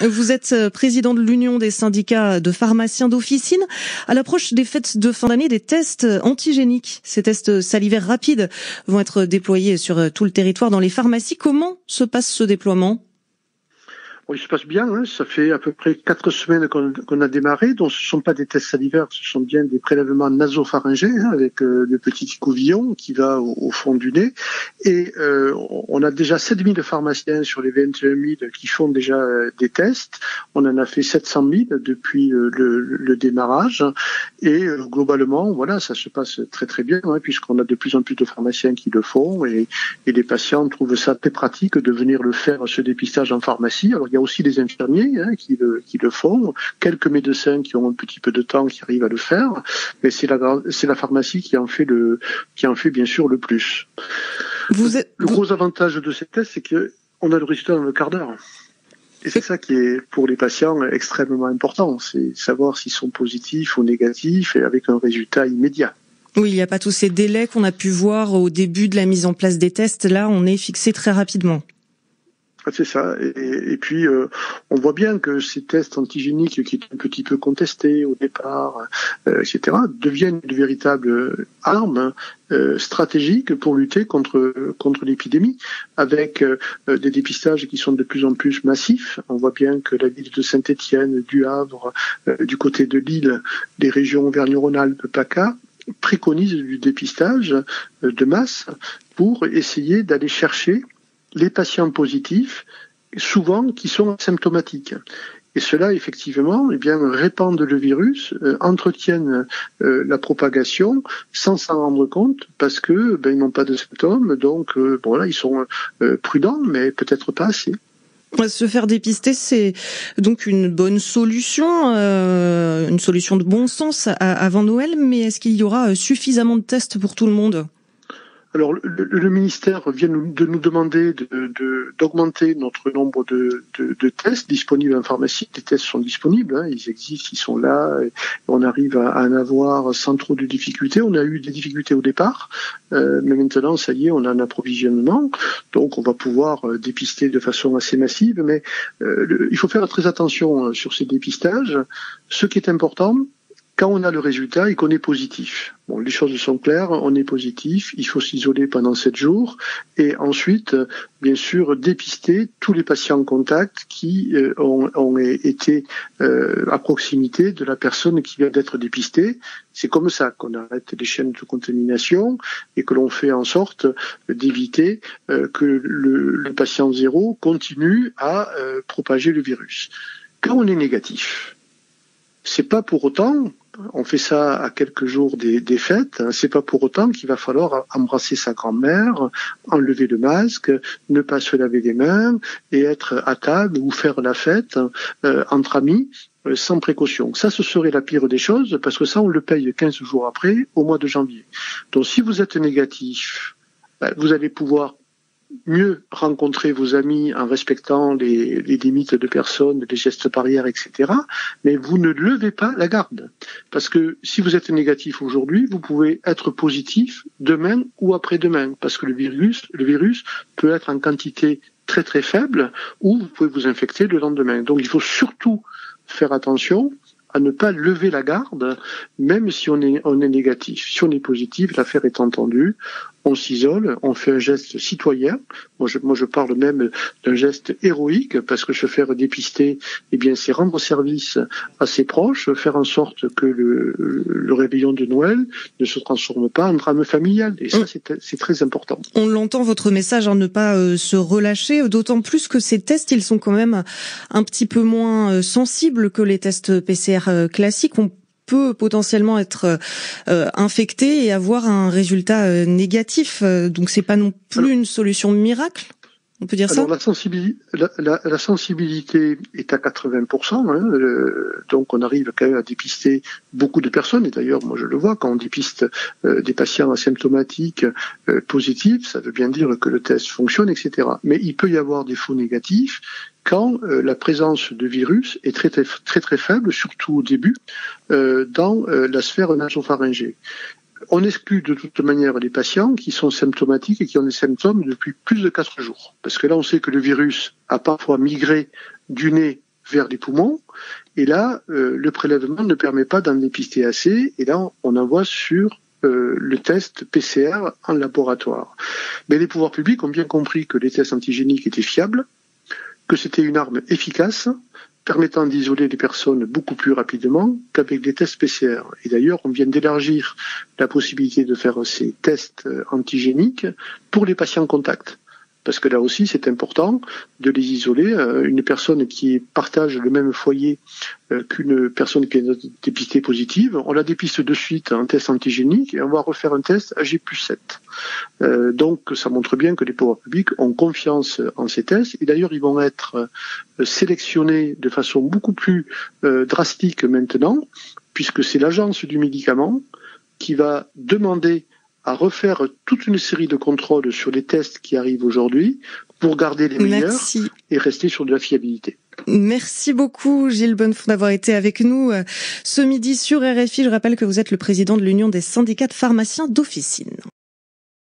Vous êtes président de l'Union des syndicats de pharmaciens d'officine. À l'approche des fêtes de fin d'année, des tests antigéniques, ces tests salivaires rapides, vont être déployés sur tout le territoire dans les pharmacies. Comment se passe ce déploiement ? Il se passe bien, ça fait à peu près 4 semaines qu'on a démarré, donc ce ne sont pas des tests salivaires, ce sont bien des prélèvements nasopharyngés avec le petit couvillon qui va au fond du nez. Et on a déjà 7000 pharmaciens sur les 21 000 qui font déjà des tests. On en a fait 700 000 depuis le démarrage. Et globalement, voilà, ça se passe très très bien, puisqu'on a de plus en plus de pharmaciens qui le font et les patients trouvent ça très pratique de venir le faire, ce dépistage en pharmacie. Alors, il y a aussi des infirmiers qui le font, quelques médecins qui ont un petit peu de temps qui arrivent à le faire, mais c'est la pharmacie qui en fait bien sûr le plus. Le gros avantage de ces tests, c'est qu'on a le résultat dans le quart d'heure. Et c'est ça qui est pour les patients extrêmement important, c'est savoir s'ils sont positifs ou négatifs et avec un résultat immédiat. Oui, il n'y a pas tous ces délais qu'on a pu voir au début de la mise en place des tests. Là, on est fixé très rapidement. C'est ça. Et puis, on voit bien que ces tests antigéniques qui étaient un petit peu contestés au départ, etc., deviennent de véritables armes stratégiques pour lutter contre l'épidémie, avec des dépistages qui sont de plus en plus massifs. On voit bien que la ville de Saint-Étienne, du Havre, du côté de Lille, les régions Auvergne-Rhône-Alpes, PACA, préconisent du dépistage de masse pour essayer d'aller chercher les patients positifs, souvent qui sont asymptomatiques. Et cela, effectivement, répandent le virus, entretiennent la propagation sans s'en rendre compte parce que ils n'ont pas de symptômes, donc ils sont prudents, mais peut-être pas assez. Se faire dépister, c'est donc une bonne solution, une solution de bon sens avant Noël, mais est-ce qu'il y aura suffisamment de tests pour tout le monde ? Alors, le ministère vient de nous demander d'augmenter notre nombre de tests disponibles en pharmacie. Les tests sont disponibles, ils existent, ils sont là, et on arrive à en avoir sans trop de difficultés. On a eu des difficultés au départ, mais maintenant, ça y est, on a un approvisionnement, donc on va pouvoir dépister de façon assez massive, mais il faut faire très attention sur ces dépistages. Ce qui est important, quand on a le résultat et qu'on est positif. Bon, les choses sont claires, on est positif, il faut s'isoler pendant 7 jours et ensuite, bien sûr, dépister tous les patients en contact qui ont été à proximité de la personne qui vient d'être dépistée. C'est comme ça qu'on arrête les chaînes de contamination et que l'on fait en sorte d'éviter que le patient zéro continue à propager le virus. Quand on est négatif, c'est pas pour autant, on fait ça à quelques jours des fêtes, c'est pas pour autant qu'il va falloir embrasser sa grand-mère, enlever le masque, ne pas se laver les mains et être à table ou faire la fête entre amis sans précaution. Ça, ce serait la pire des choses parce que ça, on le paye 15 jours après, au mois de janvier. Donc si vous êtes négatif, vous allez pouvoir mieux rencontrer vos amis en respectant les limites de personnes, les gestes barrières, etc. Mais vous ne levez pas la garde. Parce que si vous êtes négatif aujourd'hui, vous pouvez être positif demain ou après-demain. Parce que le virus peut être en quantité très très faible ou vous pouvez vous infecter le lendemain. Donc il faut surtout faire attention à ne pas lever la garde, même si on est négatif. Si on est positif, l'affaire est entendue, on s'isole, on fait un geste citoyen. Moi, je parle même d'un geste héroïque, parce que se faire dépister, c'est rendre service à ses proches, faire en sorte que le réveillon de Noël ne se transforme pas en drame familial. Et ça, c'est très important. On l'entend, votre message, ne pas se relâcher, d'autant plus que ces tests, ils sont quand même un petit peu moins sensibles que les tests PCR classiques. On peut potentiellement être infecté et avoir un résultat négatif. Donc c'est pas non plus une solution miracle. On peut dire ça ? Alors la sensibilité est à 80%, donc on arrive quand même à dépister beaucoup de personnes, et d'ailleurs moi je le vois, quand on dépiste des patients asymptomatiques positifs, ça veut bien dire que le test fonctionne, etc. Mais il peut y avoir des faux négatifs quand la présence de virus est très très très, très faible, surtout au début, dans la sphère nasopharyngée. On exclut de toute manière les patients qui sont symptomatiques et qui ont des symptômes depuis plus de 4 jours. Parce que là, on sait que le virus a parfois migré du nez vers les poumons. Et là, le prélèvement ne permet pas d'en dépister assez. Et là, on envoie sur le test PCR en laboratoire. Mais les pouvoirs publics ont bien compris que les tests antigéniques étaient fiables, que c'était une arme efficace, permettant d'isoler les personnes beaucoup plus rapidement qu'avec des tests PCR. Et d'ailleurs, on vient d'élargir la possibilité de faire ces tests antigéniques pour les patients contacts. Parce que là aussi, c'est important de les isoler. Une personne qui partage le même foyer qu'une personne qui est dépistée positive, on la dépiste de suite en test antigénique et on va refaire un test AG+7. Donc, ça montre bien que les pouvoirs publics ont confiance en ces tests. Et d'ailleurs, ils vont être sélectionnés de façon beaucoup plus drastique maintenant, puisque c'est l'agence du médicament qui va demander à refaire toute une série de contrôles sur les tests qui arrivent aujourd'hui pour garder les meilleurs et rester sur de la fiabilité. Merci beaucoup Gilles Bonnefond d'avoir été avec nous ce midi sur RFI. Je rappelle que vous êtes le président de l'Union des syndicats de pharmaciens d'officine.